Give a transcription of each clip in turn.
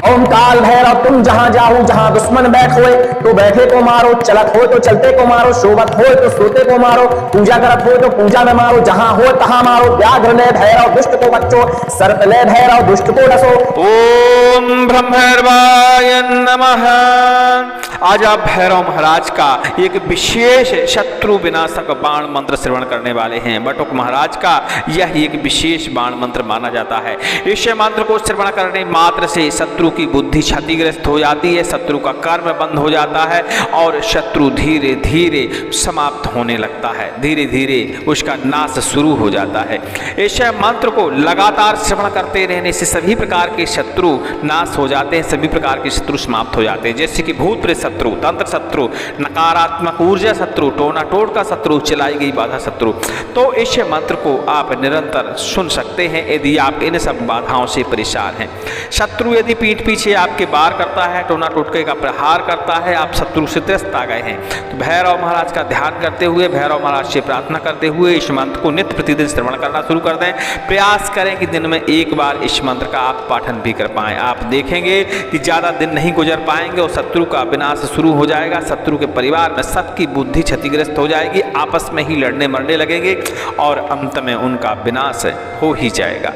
ओम काल भैरव तुम जहां जाहू जहां दुश्मन बैठ होए तो बैठे को मारो, चलत हो तो चलते को मारो, शोभत हो तो सोते को मारो, पूजा करत हो तो पूजा में मारो, जहां हो तहां मारो। व्याघ्र ले भैरव दुष्ट को बच्चो, सर्प ले भैरव दुष्ट को डसो। ओम ब्रह्मर्वाय नमः। आज आप भैरव महाराज का एक विशेष शत्रु विनाशक बाण मंत्र श्रवण करने वाले हैं। बटुक महाराज का यह एक विशेष बाण मंत्र माना जाता है। इस मंत्र को श्रवण करने मात्र से शत्रु की बुद्धि क्षतिग्रस्त हो जाती है, शत्रु का कर्म बंद हो जाता है और शत्रु धीरे धीरे समाप्त होने लगता है, धीरे धीरे उसका नाश शुरू हो जाता है। इस मंत्र को लगातार श्रवण करते रहने से सभी प्रकार के शत्रु नाश हो जाते हैं, सभी प्रकार के शत्रु समाप्त हो जाते हैं। जैसे कि भूत प्रेत शत्रु, तंत्र शत्रु, नकारात्मक ऊर्जा शत्रु, टोना टोट का शत्रु, चलाई गई बाधा शत्रु। तो इस मंत्र को आप निरंतर सुन सकते हैं यदि आप इन सब बाधाओं से परेशान हैं। शत्रु यदि पीठ पीछे आपके वार करता है, टोना टोटके का प्रहार करता है, आप शत्रु से त्रस्त आ गए हैं, तो भैरव महाराज का ध्यान करते हुए, भैरव महाराज से प्रार्थना करते हुए इस मंत्र को नित्य प्रतिदिन श्रवण करना शुरू कर दें। प्रयास करें कि दिन में एक बार इस मंत्र का आप पाठन भी कर पाएं। आप देखेंगे कि ज़्यादा दिन नहीं गुजर पाएंगे और शत्रु का विनाश शुरू हो जाएगा। शत्रु के परिवार में सबकी बुद्धि क्षतिग्रस्त हो जाएगी, आपस में ही लड़ने मरने लगेंगे और अंत में उनका विनाश हो ही जाएगा।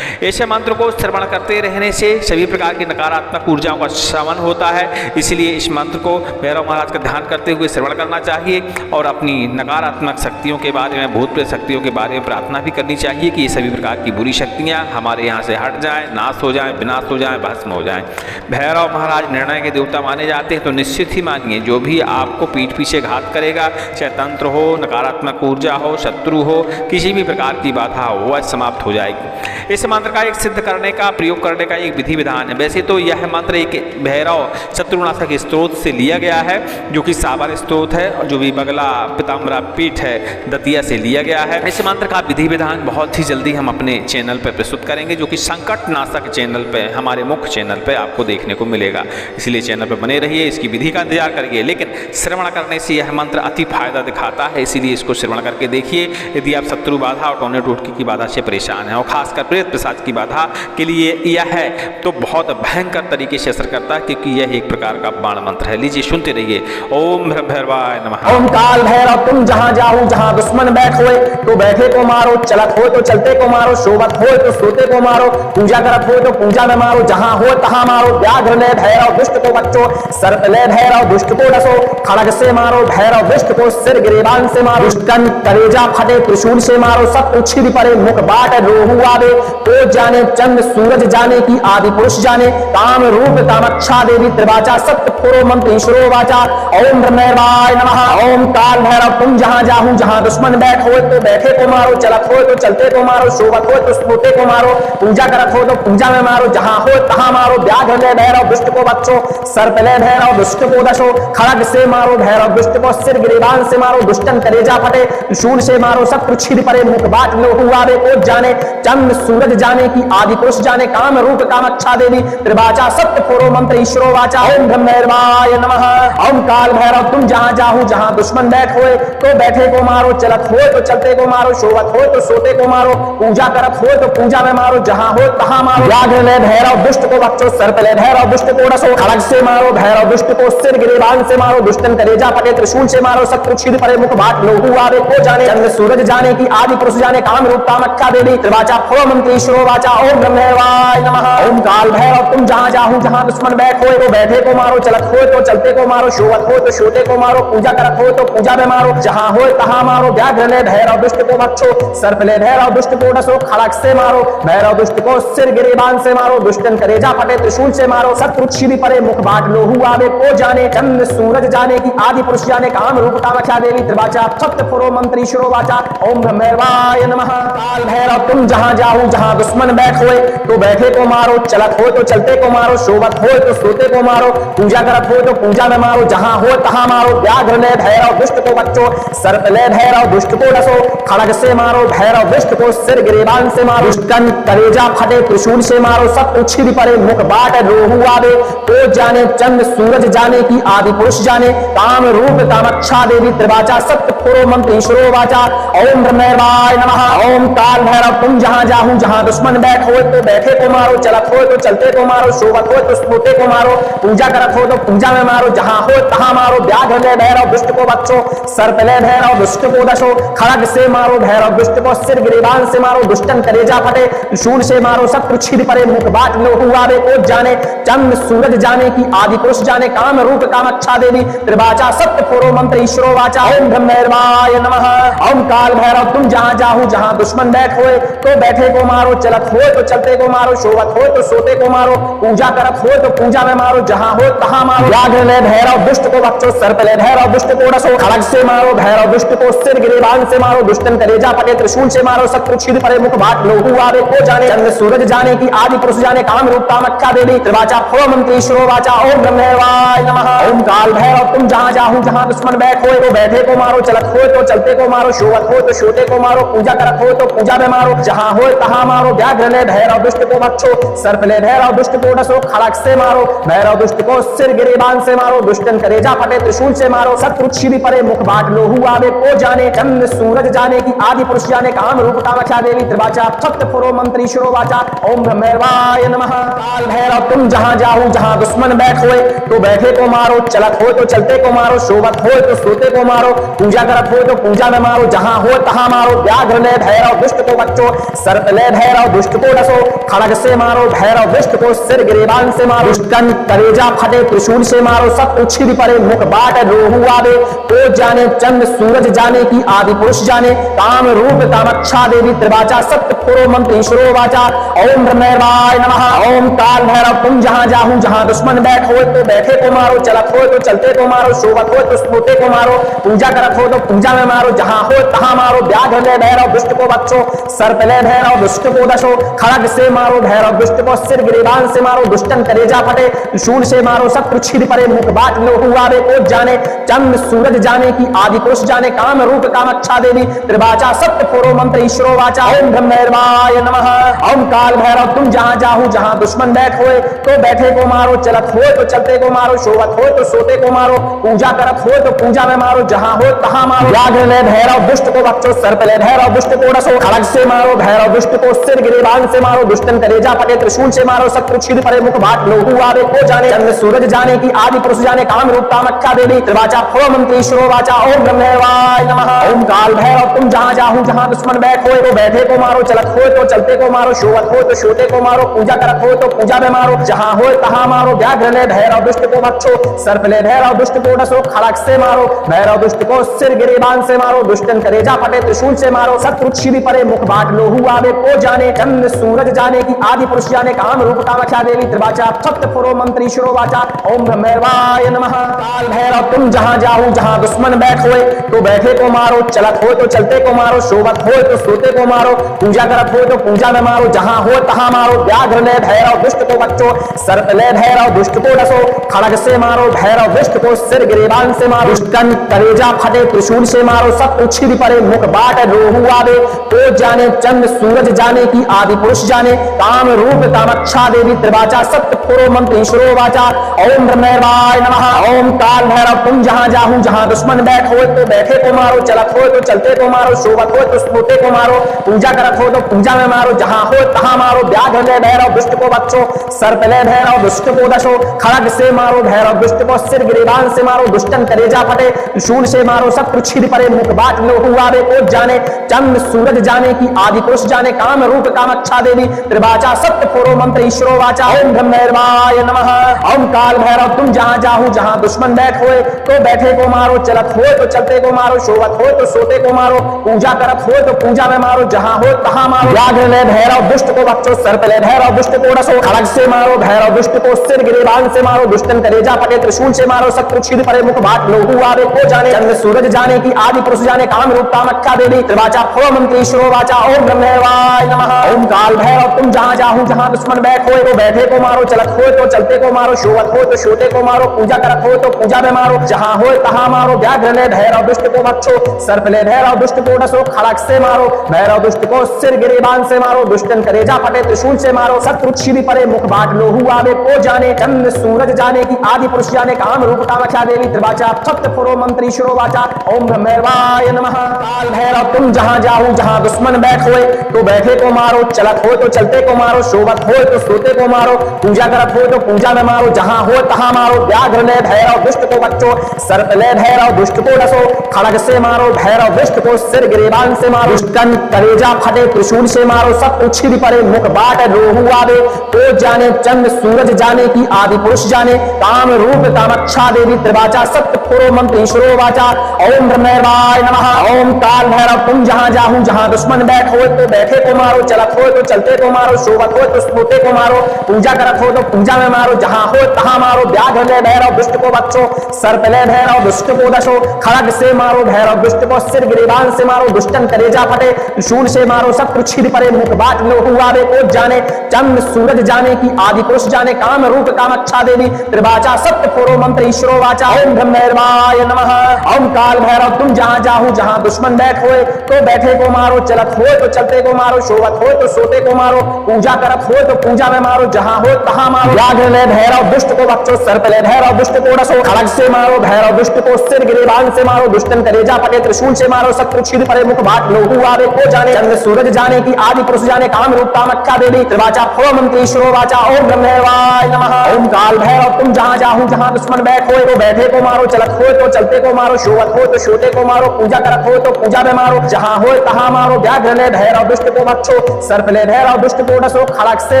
ऐसे मंत्र को श्रवण करते रहने से सभी प्रकार की नकारात्मक ऊर्जाओं का शमन होता है। इसलिए इस मंत्र को भैरव महाराज का ध्यान करते हुए श्रवण करना चाहिए और अपनी नकारात्मक शक्तियों के बारे में, भूत प्रेत शक्तियों के बारे में प्रार्थना भी करनी चाहिए कि ये सभी प्रकार की बुरी शक्तियाँ हमारे यहाँ से हट जाएं, नाश हो जाएं, विनाश हो जाएं, भस्म हो जाएं। भैरव महाराज निर्णय के देवता माने जाते हैं, तो निश्चित ही मानिए जो भी आपको पीठ पीछे घात करेगा, चाहे तंत्र हो, नकारात्मक ऊर्जा हो, शत्रु हो, किसी भी प्रकार की बाधा हो, वह समाप्त हो जाएगी। इस मंत्र का एक सिद्ध करने का, प्रयोग करने का एक विधि विधान है। वैसे तो यह मंत्र एक भैरव शत्रुनाशक स्त्रोत से लिया गया है, जो कि साबर स्त्रोत है और जो भी बगला पिताम्बरा पीठ है दतिया से लिया गया है। इस मंत्र का विधि विधान बहुत ही जल्दी हम अपने चैनल पर प्रस्तुत करेंगे, जो कि संकट नाशक चैनल पे, हमारे मुख्य चैनल पे आपको देखने को मिलेगा। इसलिए चैनल पर बने रहिए, इसकी विधि का इंतजार करिए। लेकिन श्रवण करने से यह मंत्र अति फायदा दिखाता है, इसीलिए इसको श्रवण करके देखिए। यदि आप शत्रु बाधा और टोने टोटकी की बाधा से परेशान हैं और खासकर प्रेत पिशाच की बाधा के लिए यह है तो बहुत भयंकर तरीके से असर करता है, क्योंकि यह एक प्रकार का बाण मंत्र है। लीजिए सुनते रहिए। ओम भैरवाय नमः। ओम काल भैरव तुम जहां जाहू जहां दुश्मन बैठ होए तो बैठे को मारो, चलत हो तो चलते को मारो, शोभत हो तो सोते को मारो, पूजा करत हो तो पूजा में मारो, जहां हो तहां मारो। व्याघ्र ले भैरव दुष्ट को बच्चो, सर्प ले भैरव दुष्ट को डसो, खड़ग से मारो भैरव दुष्ट को, सिर गिरेबान से मारो, दुष्टन कलेजा फटे, त्रिशूल से मारो, सब कुछ छिद पड़े, मुख बाट रोहू आवे, तो जाने चंद्र सूरज जाने की आदि पुरुष जाने, काम रूप कामक्षा देवी त्रिवाचा, सत्य पुरो मंत्र ईश्वरो वाचा। ओम ब्रह्मर्वाय नमः। ओम काल भैरव तुम जहां जाहू जहां दुश्मन बैठ हो तो बैठे को मारो, चलत हो तो चलते को मारो, शोभत हो तो सोते को मारो, पूजा करत हो तो पूजा में मारो, जहां हो तहां मारो। व्याघ्र ले भैरव दुष्ट को बच्चो, सर्प ले भैरव दुष्ट को दशो, खड़ग से मारो भैरव दुष्ट को, सिर गिरेबान से मारो, दुष्टन कलेजा फटे, त्रिशूल से मारो, शत्रु छिद पड़े, मुख बाट लोहू आवे, को जाने चंद्र सूरज जाने की आदि पुरुष जाने, काम रूप कामक्षा देवी त्रिवाचा, सत्य पुरो मंत्र ईश्वरो वाचा। ओम ब्रह्मर्वाय नमः। ओम काल भैरव तुम जहां जाहू जहां दुश्मन बैठ होए तो बैठे को मारो, चलत हो तो चलते को मारो, शोभत हो तो सोते को मारो, पूजा करत हो तो पूजा में मारो, जहां हो तहां मारो। व्याघ्र ले भैरव दुष्ट को बच्चो, सर्प ले भैरव दुष्ट को डसो, खड़ग से मारो भैरव दुष्ट को, सिर गिरेबान से मारो, दुष्टन कलेजा फटे, त्रिशूल से मारो, शत्रु छिद पड़े, मुख बाट लोहू आवे, को जाने चंद्र सूरज जाने की आदि पुरुष जाने, काम रूप कामक्षा देवी त्रिवाचा, पुरो मंत्र ईश्वरो वाचा। ओम ब्रह्मर्वाय नमः। ओम काल भैरव तुम जहां जाहू जहां दुश्मन बैठ होए तो बैठे को मारो, चलत हो तो चलते को मारो, शोभत हो तो सोते को मारो, पूजा करत हो तो पूजा में मारो, जहां हो तहां मारो। व्याघ्र ले भैरव दुष्ट को बच्चो, सर्प ले भैरव दुष्ट को डसो, खड़ग से मारो भैरव दुष्ट को, सिर गिरेबान से मारो, दुष्टन कलेजा फटे, त्रिशूल से मारो, शत्रु छिद पड़े, मुख बाट लोहू आवे, को जाने चंद्र सूरज जाने की आदि पुरुष जाने, काम रूप कामक्षा देवी त्रिवाचा, सत्य पुरो मंत्र ईश्वरो वाचा। ओम ब्रह्मर्वाय नमः। काल भैरव तुम जहां जाहू जहां दुश्मन बैठ होए तो बैठे को मारो, चलत हो तो चलते को मारो, शोभत हो तो सोते को मारो, पूजा करत हो तो पूजा में मारो, जहां हो तहां मारो। व्याघ्र ले भैरव दुष्ट को बच्चो, सर्प ले भैरव दुष्ट को डसो, खड़ग से मारो भैरव दुष्ट को, सिर गिरेबान से मारो, दुष्टन कलेजा फटे, त्रिशूल से मारो, सब छिद पड़े, मुख बाट रोहू आवे, को जाने चंद्र सूरज जाने की आदि पुरुष जाने, काम रूप कामक्षा देवी त्रिवाचा, सत्य पुरो मंत्र ईश्वरो वाचा। ओम ब्रह्मर्वाय नमः। ओम काल भैरव तुम जहां जाहू जहां दुश्मन बैठ हो तो बैठे को मारो, चलत हो तो चलते को मारो, शोभत हो तो सोते को मारो, पूजा करत हो तो पूजा में मारो, जहां हो तहां मारो, व्याघ्र ले भैरव दुष्ट को बच्चो, सर्प ले भैरव दुष्ट को दशो, खड़ग से मारो भैरव दुष्ट को, सिर गिरिबान से मारो, दुष्टन कलेजा फटे, त्रिशूल से मारो शत्रु छिद परे, मुख बाट लोहू आवे, कोट जाने चंद्र सूरज जाने की, आदि पुरुष जाने काम रूप कामाक्षा देवी, त्रिवाचा सत्य पुरो मंत्र ईश्वरो वाचा, ओम ब्रह्मैर्वाय नमः। ओम काल भैरव तुम जहां जाहू जहां दुश्मन बैठ होए तो बैठे को मारो, चलत हो तो चलते को मारो, शोभत हो तो सोते को मारो, पूजा करत हो तो पूजा में मारो, जहां हो तहां मारो, व्याघ्र ले भैरव दुष्ट को बच्चो, सर्प ले भैरव दुष्ट को डसो, खड़ग से मारो भैरव दुष्ट को, सिर गिरिबान से मारो, दुष्टन कलेजा फटे, त्रिशूल से मारो शत्रु छिद परे, मुख बाट लोहू आवे, को जाने चंद्र सूरज जाने की, आदि पुरुष जाने काम रूप कामाक्षा देवी, त्रिवाचा फो मंत्र ईश्वरो वाचा, ओम ब्रह्मैर्वाय नमः। ओम काल भैरव तुम जहां जाहू जहां दुश्मन बैठ होए तो बैठे को मारो, चलत हो तो चलते को मारो, शोभत हो तो सोते को मारो, पूजा करत हो तो पूजा में मारो, जहां हो तहां मारो, व्याघ्र ले भैरव दुष्ट को बच्चो, सर्प ले भैरव दुष्ट को डसो, खड़ग से मारो भैरव दुष्ट को, सिर गिरिबान से मारो, दुष्टन कलेजा फटे, त्रिशूल से मारो शत्रु छिद परे, मुख बाट लोहू आवे, को जाने चंद्र सूरज जाने की, आदि पुरुष जाने काम रूप कामाक्षा देवी, त्रिवाचा सत्य पुरो मंत्र ईश्वरो वाचा, ओम ब्रह्मैर्वाय नमः। काल भैरव तुम जहां जाहू जहां दुश्मन बैठ होए तो बैठे को मारो, चलत हो तो चलते को मारो, शोभत हो तो सोते को मारो, पूजा करत हो तो पूजा में मारो, जहां हो तहां मारो, व्याघ्र ले भैरव दुष्ट को बच्चो, सर्प ले भैरव दुष्ट को डसो, खड़ग से मारो भैरव दुष्ट को, सिर गिरिबान से मारो, दुष्टन कलेजा फटे, त्रिशूल से मारो शत्रु छिद परे, मुख बाट लोहू आवे, को जाने चंद्र सूरज जाने की, आदि पुरुष जाने काम रूप कामाक्षा देवी, त्रिवाचा सत्य पुरो मंत्र ईश्वरो वाचा, ओम ब्रह्मैर्वाय नमः। ओम काल भैरव तुम जहां जाहू जहां दुश्मन बैठ हो तो बैठे को मारो, चलत हो तो चलते को मारो, शोभत हो तो सोते को मारो, पूजा करत हो तो पूजा में मारो, जहां हो तहां मारो, व्याघ्र ले भैरव दुष्ट को बच्चो, सर्प ले भैरव दुष्ट को दशो, खड़ग से मारो भैरव दुष्ट को, सिर गिरिबान से मारो, दुष्टन कलेजा फटे, त्रिशूल से मारो शत्रु छिद परे, मुख बाट लोहू आवे, को जाने चंद्र सूरज जाने की, आदि पुरुष जाने काम रूप कामाक्षा देवी, त्रिवाचा सत्य पुरो मंत्र ईश्वरो वाचा, ओम ब्रह्मैर्वाय नमः। ओम काल भैरव तुम जहां जाहू जहां दुश्मन बैठ होए तो बैठे को मारो, चलत हो तो चलते को मारो, शोभत हो तो सोते को मारो, पूजा करत हो तो पूजा में मारो, जहां हो तहां मारो, व्याघ्र ले भैरव दुष्ट को बच्चो, सर्प ले भैरव दुष्ट को डसो, खड़ग से मारो भैरव दुष्ट को, सिर गिरिबान से मारो, दुष्टन कलेजा फटे, त्रिशूल से मारो शत्रु छिद परे, मुख बाट लोहू आवे, को जाने चंद्र सूरज जाने की, आदि पुरुष जाने काम रूप कामाक्षा देवी, त्रिवाचा फो मंत्र ईश्वरो वाचा, ओम ब्रह्मैर्वाय नमः। ओम काल भैरव तुम जहां जाहू जहां दुश्मन बैठ होए तो बैठे को मारो, चलत हो तो चलते को मारो, शोभत हो तो सोते को मारो, पूजा करत हो तो पूजा में मारो, जहां हो तहां मारो, व्याघ्र ले भैरव दुष्ट को बच्चो, सर्प ले भैरव दुष्ट को डसो, खड़ग से मारो भैरव दुष्ट को, सिर गिरिबान से मारो, दुष्टन कलेजा फटे, त्रिशूल से मारो शत्रु छिद परे, मुख बाट लोहू आवे, को जाने चंद्र सूरज जाने की, आदि पुरुष जाने काम रूप कामाक्षा देवी, त्रिवाचा सत्य पुरो मंत्र ईश्वरो वाचा, ओम ब्रह्मैर्वाय नमः। काल भैरव तुम जहां जाहू जहां दुश्मन बैठ होए तो बैठे को मारो, चलत हो तो चलते को मारो, शोभत हो तो सोते को मारो, पूजा करत हो तो पूजा में मारो, जहां हो तहां मारो, व्याघ्र ले भैरव दुष्ट को बच्चो, सर्प ले भैरव दुष्ट को डसो, खड़ग से मारो भैरव दुष्ट को, सिर गिरिबान से मारो, दुष्टन कलेजा फटे, त्रिशूल से मारो शत्रु छिद परे, मुख बाट लोहू आवे, को जाने चंद्र सूरज जाने की, आदि पुरुष जाने काम रूप कामाक्षा देवी, त्रिवाचा सत्य पुरो मंत्र ईश्वरो वाचा, ओम ब्रह्मैर्वाय नमः। ओम काल भैरव तुम जहां जाहू जहां दुश्मन बैठ हो तो बैठे को मारो, चलत हो तो चलते को मारो, शोभत हो तो सोते को मारो, पूजा करत हो तो पूजा में मारो, जहां हो तहां मारो, व्याघ्र ले भैरव दुष्ट को बच्चो, सर्प ले भैरव दुष्ट को दशो, खड़ग से मारो भैरव दुष्ट को, सिर गिरिबान से मारो, दुष्टन कलेजा फटे, त्रिशूल से मारो शत्रु छिद परे, मुख बाट लोहू आवे, को जाने चंद्र सूरज जाने की, आदि पुरुष जाने काम रूप कामाक्षा देवी, त्रिवाचा सत्य पुरो मंत्र ईश्वरो वाचा, ओम ब्रह्मैर्वाय नमः। ओम काल भैरव तुम जहां जाहू जहां दुश्मन बैठ होए तो बैठे को मारो, चलत हो तो चलते को मारो, शोभत हो तो सोते को मारो, पूजा करत हो तो पूजा में मारो, जहां हो तहां मारो, व्याघ्र ले भैरव दुष्ट को बच्चो, सर्प ले भैरव दुष्ट को डसो, खड़ग से मारो भैरव दुष्ट को, सिर गिरिबान से मारो, दुष्टन कलेजा फटे, त्रिशूल से मारो शत्रु छिद परे, मुख बाट लोहू आवे, को जाने चंद्र सूरज जाने की, आदि पुरुष जाने काम रूप कामाक्षा देवी, त्रिवाचा फो मंत्र ईश्वरो वाचा, ओम ब्रह्मैर्वाय नमः। ओम काल भैरव तुम जहां जाहू जहां दुश्मन बैठ होए तो बैठे को मारो, चलत हो तो चलते को मारो, शोभत हो तो शोते को मारो, पूजा करत हो तो पूजा में मारो, जहां हो तहां मारो, व्याघ्र ले भैरव दुष्ट को बख्शो, सर्प ले भैरव दुष्ट को डसो, खड़ग से मारो, भैरव दुष्ट को सिर गिरेबान से मारो, दुष्टन करेजा फटे त्रिशूल से मारो, शत्रु छिदी परे मुख बाट लोहू आवे, को जाने चंद्र सूरज जाने की आदि पुरुष जाने काम रूप कामख्या देवी त्रिवाचा सत्य पुरो मंत्र ईश्वरो वाचा ओम ब्रह्मैवाय नमः। काल भैरव तुम जहां जाहू जहां दुश्मन बैठ होए तो बैठे को मारो, चलत हो तो चलते को मारो, शोभत हो तो सोते को मारो, पूजा करत हो तो पूजा में मारो, जहां हो तहां मारो, व्याघ्र ले भैरव दुष्ट को बच्चो, सर्प ले भैरव दुष्ट को डसो, खड़ग से मारो, भैरव दुष्ट को सिर गिरेबान से मारो, दुष्टन कलेजा फटे त्रिशूल से मारो, सब छिद परे मुख बाट लोहू आवे, तो जाने चंद्र सूरज जाने की आदि पुरुष जाने काम रूप कामक्षा देवी त्रिवाचा सत्य पुरो मंत्र ईश्वरो वाचा ओम ब्रह्मैवाय नमः। ओम काल भैरव तुम जहां जाहू जहां दुश्मन बैठ हो तो बैठे को मारो, चलत हो तो चलते को मारो, शोभत हो तो सोते को मारो, पूजा करत हो तो पूजा में मारो, जहां हो तहां मारो, व्याघ्र ले भैरव दुष्ट को बच्चो, सर्प ले भैरव दुष्ट को दशो, खड़ग से मारो, भैरव दुष्ट को सिर गिरेबान से मारो, दुष्टन कलेजा फटे त्रिशूल से मारो, शत्रु छिद परे मुख बाट लोहू आवे, को जाने चंद्र सूरज जाने की आदि पुरुष जाने काम रूप कामक्षा देवी त्रिवाचा सत्य पुरो मंत्र ईश्वरो वाचा ओम ब्रह्मैवाय नमः। ओम काल भैरव तुम जहां जाहू जहां दुश्मन बैठ होए तो बैठे को मारो, चलत हो तो चलते को मारो, शोभत हो तो सोते को मारो, पूजा करत हो तो पूजा में मारो, जहां हो तहां मारो, व्याघ्र ले भैरव दुष्ट को बच्चो, सर्प ले भैरव दुष्ट को डसो, खड़ग से मारो, भैरव दुष्ट को सिर गिरेबान से मारो, दुष्टन कलेजा फटे त्रिशूल से मारो, शत्रु छिद परे मुख बाट लोहू आवे, को जाने चंद्र सूरज जाने की आदि पुरुष जाने काम रूप कामख्या देवी त्रिवाचा पुरो मंत्र ईश्वरो वाचा ओम ब्रह्मैवाय नमः। ओम काल भैरव तुम जहां जाहू जहां दुश्मन बैठ होए तो बैठे को मारो, चलत हो तो चलते को मारो, शोभत हो तो शोते को मारो, पूजा करत हो तो पूजा में मारो, जहां हो तहां मारो, व्याघ्र ले भैरव दुष्ट को बच्चो, सर्प ले भैरव दुष्ट को डसो, खड़ग से